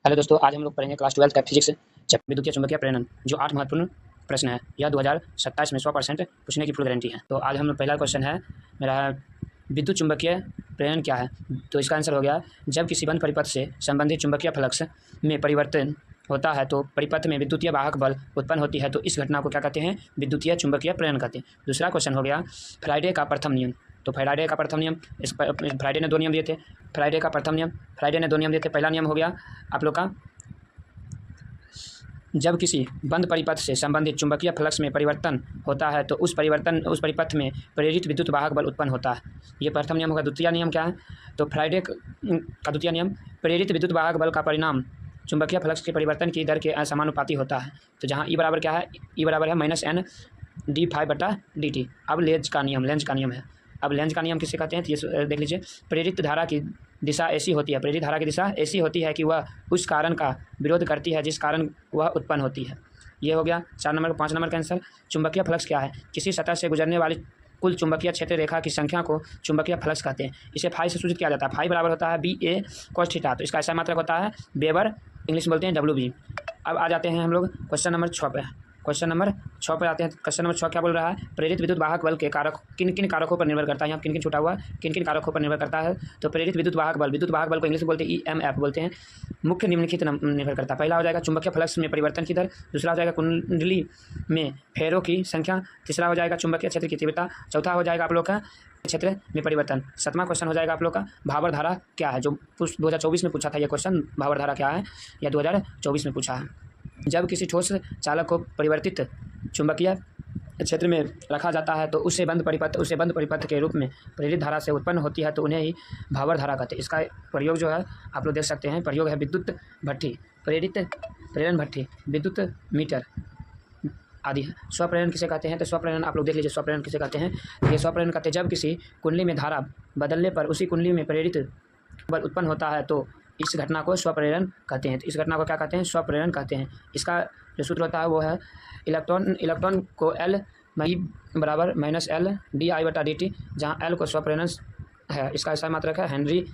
Hello दोस्तों, आज हम लोग पढ़ेंगे क्लास 12 का फिजिक्स चैप्टर विद्युतीय चुंबकीय प्रेरण। जो 8 महत्वपूर्ण प्रश्न है। यह 2027 में 100% पूछने की फुल गारंटी है। तो आज हम लोग पहला क्वेश्चन है मेरा, विद्युत चुंबकीय प्रेरण क्या है। तो इसका आंसर हो गया, जब किसी बंद परिपथ से संबंधित चुंबकीय फ्लक्स में परिवर्तन होता है तो परिपथ में विद्युतीय वाहक बल उत्पन्न होती है, तो इस घटना को क्या कहते हैं, विद्युतीय चुंबकीय प्रेरण कहते हैं। दूसरा क्वेश्चन हो गया फ्राइडे का प्रथम नियम। तो फ्राइडे का प्रथम नियम, फ्राइडे ने दो नियम दिए थे। फ्राइडे ने दो नियम दिए थे। पहला नियम हो गया आप लोग का, जब किसी बंद परिपथ से संबंधित चुंबकीय फ्लक्स में परिवर्तन होता है तो उस परिपथ में प्रेरित विद्युत वाहक बल उत्पन्न होता है। ये प्रथम नियम होगा। द्वितीय नियम क्या है, तो फ्राइडे का द्वितीय नियम, प्रेरित विद्युत वाहक बल का परिणाम चुंबकीय फ्लक्स के परिवर्तन की दर के असमानुपाती होता है। तो जहाँ ई बराबर क्या है, ई बराबर है -n/d∅/dt। अब लेंज का नियम है। अब लेंज का नियम किसे कहते हैं, तो ये देख लीजिए, प्रेरित धारा की दिशा ऐसी होती है, प्रेरित धारा की दिशा ऐसी होती है कि वह उस कारण का विरोध करती है जिस कारण वह उत्पन्न होती है। ये हो गया 4 नंबर। 5 नंबर का आंसर, चुंबकीय फ्लक्स क्या है, किसी सतह से गुजरने वाली कुल चुंबकीय क्षेत्र रेखा की संख्या को चुंबकीय फ्लक्स कहते हैं। इसे फाई से सूचित किया जाता है। फाई बराबर होता है BA cos थीटा। तो इसका ऐसा मात्रक होता है वेबर, इंग्लिश में बोलते हैं WB। अब आ जाते हैं हम लोग क्वेश्चन नंबर 6 पे। क्वेश्चन नंबर 6 पर आते हैं। क्वेश्चन नंबर 6 क्या बोल रहा है, प्रेरित विद्युत वाहक बल के कारक किन किन कारकों पर निर्भर करता है। यहाँ किन किन छूटा हुआ, किन किन कारकों पर निर्भर करता है। तो प्रेरित विद्युत वाहक बल को इंग्लिश में बोलते हैं EMF बोलते हैं। मुख्य निम्नलिखित निर्भर करता है। पहला हो जाएगा चुंबकीय फ्लक्स में परिवर्तन की दर। दूसरा हो जाएगा कुंडली में फेरों की संख्या। तीसरा हो जाएगा चुंबकीय क्षेत्र की तीव्रता। चौथा हो जाएगा आप लोग का क्षेत्र में परिवर्तन। 7वां क्वेश्चन हो जाएगा आप लोग का, भावर धारा क्या है। जो 2024 में पूछा था ये क्वेश्चन, भावर धारा क्या है, या 2024 में पूछा है। जब किसी ठोस चालक को परिवर्तित चुंबकीय क्षेत्र में रखा जाता है तो उसे बंद परिपथ के रूप में प्रेरित धारा से उत्पन्न होती है, तो उन्हें ही भावर धारा कहते हैं। इसका प्रयोग जो है आप लोग देख सकते हैं, प्रयोग है विद्युत भट्ठी, प्रेरण भट्ठी, विद्युत मीटर आदि है। स्वप्रेरण किसे कहते हैं, तो स्वप्रेरण आप लोग देख लीजिए, स्वप्रेरण किसे कहते हैं। ये स्वप्रेरण कहते हैं जब किसी कुंडली में धारा बदलने पर उसी कुंडली में प्रेरित बल उत्पन्न होता है तो इस घटना को स्वप्रेरण कहते हैं। तो इस घटना को क्या कहते हैं, स्वप्रेरण कहते हैं। इसका जो सूत्र होता है वो है, इलेक्ट्रॉन को L बराबर -L/di/dt, जहाँ L को स्वप्रेरण है, इसका ऐसा मात्रक है हेनरी